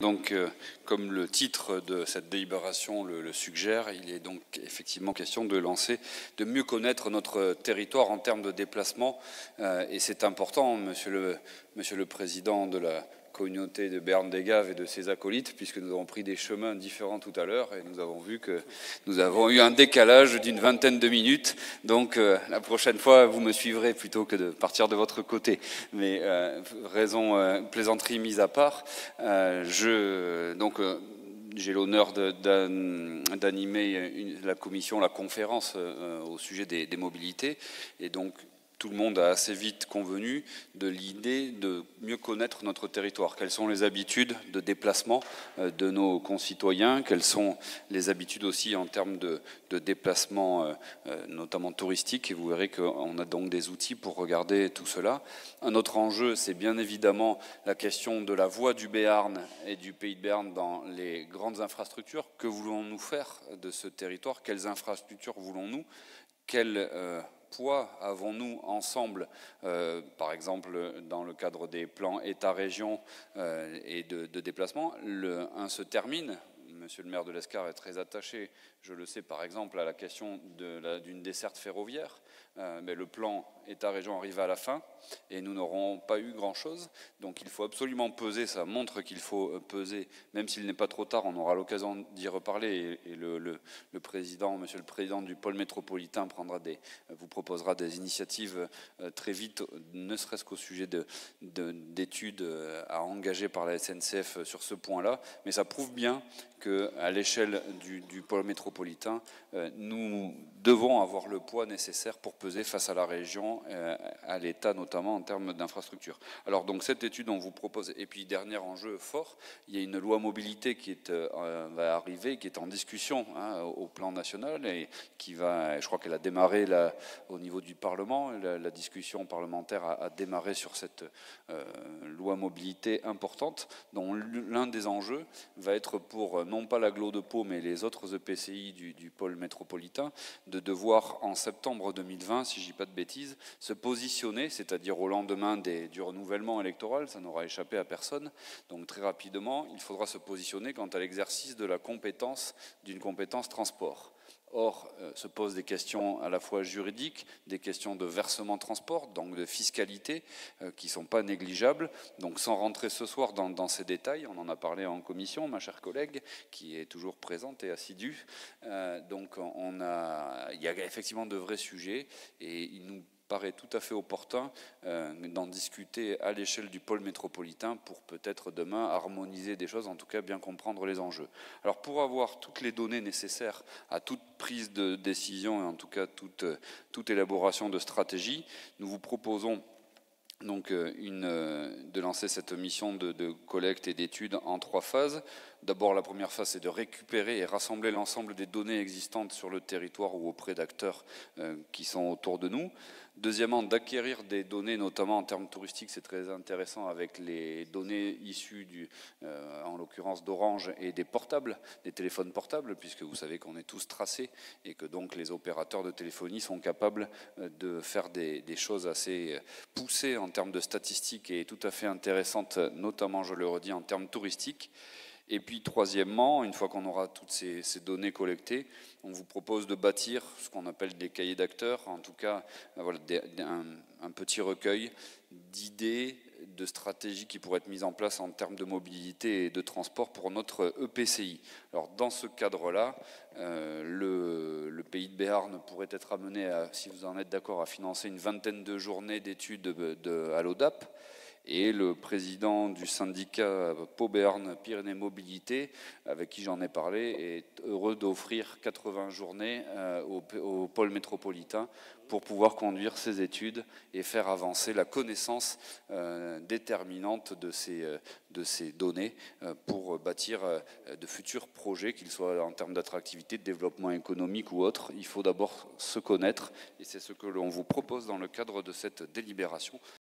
Donc, comme le titre de cette délibération le suggère, il est donc effectivement question de mieux connaître notre territoire en termes de déplacement. Et c'est important, monsieur le Président de la communauté de Béarn-des-Gaves et de ses acolytes, puisque nous avons pris des chemins différents tout à l'heure et nous avons vu que nous avons eu un décalage d'une vingtaine de minutes. Donc la prochaine fois, vous me suivrez plutôt que de partir de votre côté. Mais plaisanterie mise à part, j'ai l'honneur d'animer la conférence au sujet des mobilités. Et donc, tout le monde a assez vite convenu de l'idée de mieux connaître notre territoire. Quelles sont les habitudes de déplacement de nos concitoyens? Quelles sont les habitudes aussi en termes de déplacement, notamment touristique? Et vous verrez qu'on a donc des outils pour regarder tout cela. Un autre enjeu, c'est bien évidemment la question de la voie du Béarn et du Pays de Béarn dans les grandes infrastructures. Que voulons-nous faire de ce territoire? Quelles infrastructures voulons-nous? Quel poids avons-nous ensemble, par exemple dans le cadre des plans État-région et de déplacement? Un se termine. Monsieur le maire de l'Escar est très attaché, je le sais par exemple, à la question d'une desserte ferroviaire. Mais le plan État-région arrive à la fin et nous n'aurons pas eu grand-chose. Donc il faut absolument peser, ça montre qu'il faut peser, même s'il n'est pas trop tard, on aura l'occasion d'y reparler. Et monsieur le président du pôle métropolitain vous proposera des initiatives très vite, ne serait-ce qu'au sujet d'études à engager par la SNCF sur ce point-là. Mais ça prouve bien qu'à l'échelle du pôle métropolitain, nous devons avoir le poids nécessaire pour peser face à la région, à l'État notamment en termes d'infrastructure. Alors donc cette étude on vous propose, et puis dernier enjeu fort, il y a une loi mobilité qui va arriver, qui est en discussion au plan national et je crois qu'elle a démarré là, au niveau du Parlement. La discussion parlementaire a démarré sur cette loi mobilité importante, dont l'un des enjeux va être pour non pas l'agglo de Pau, mais les autres EPCI du pôle métropolitain, de devoir en septembre 2020, si je dis pas de bêtises, se positionner, c'est-à-dire au lendemain du renouvellement électoral, ça n'aura échappé à personne. Donc très rapidement, il faudra se positionner quant à l'exercice de d'une compétence transport. Or, se posent des questions à la fois juridiques, des questions de versement transport, donc de fiscalité, qui ne sont pas négligeables. Donc, sans rentrer ce soir dans ces détails, on en a parlé en commission, ma chère collègue, qui est toujours présente et assidue. Donc, il y a effectivement de vrais sujets et il nous paraît tout à fait opportun d'en discuter à l'échelle du pôle métropolitain pour peut-être demain harmoniser des choses, en tout cas bien comprendre les enjeux. Alors pour avoir toutes les données nécessaires à toute prise de décision et en tout cas toute élaboration de stratégie, nous vous proposons donc de lancer cette mission de collecte et d'études en 3 phases. D'abord, la première phase, c'est de récupérer et rassembler l'ensemble des données existantes sur le territoire ou auprès d'acteurs qui sont autour de nous. Deuxièmement, d'acquérir des données, notamment en termes touristiques, c'est très intéressant avec les données issues en l'occurrence d'Orange et des téléphones portables, puisque vous savez qu'on est tous tracés et que donc les opérateurs de téléphonie sont capables de faire des choses assez poussées en termes de statistiques et tout à fait intéressantes, notamment, je le redis, en termes touristiques. Et puis, troisièmement, une fois qu'on aura toutes ces données collectées, on vous propose de bâtir ce qu'on appelle des cahiers d'acteurs, en tout cas voilà, un petit recueil d'idées, de stratégies qui pourraient être mises en place en termes de mobilité et de transport pour notre EPCI. Alors, dans ce cadre-là, le Pays de Béarn pourrait être amené, si vous en êtes d'accord, à financer une vingtaine de journées d'études à l'ODAP. Et le président du syndicat Pau Béarn Pyrénées Mobilité, avec qui j'en ai parlé, est heureux d'offrir 80 journées au pôle métropolitain pour pouvoir conduire ces études et faire avancer la connaissance déterminante de ces données pour bâtir de futurs projets, qu'ils soient en termes d'attractivité, de développement économique ou autre. Il faut d'abord se connaître et c'est ce que l'on vous propose dans le cadre de cette délibération.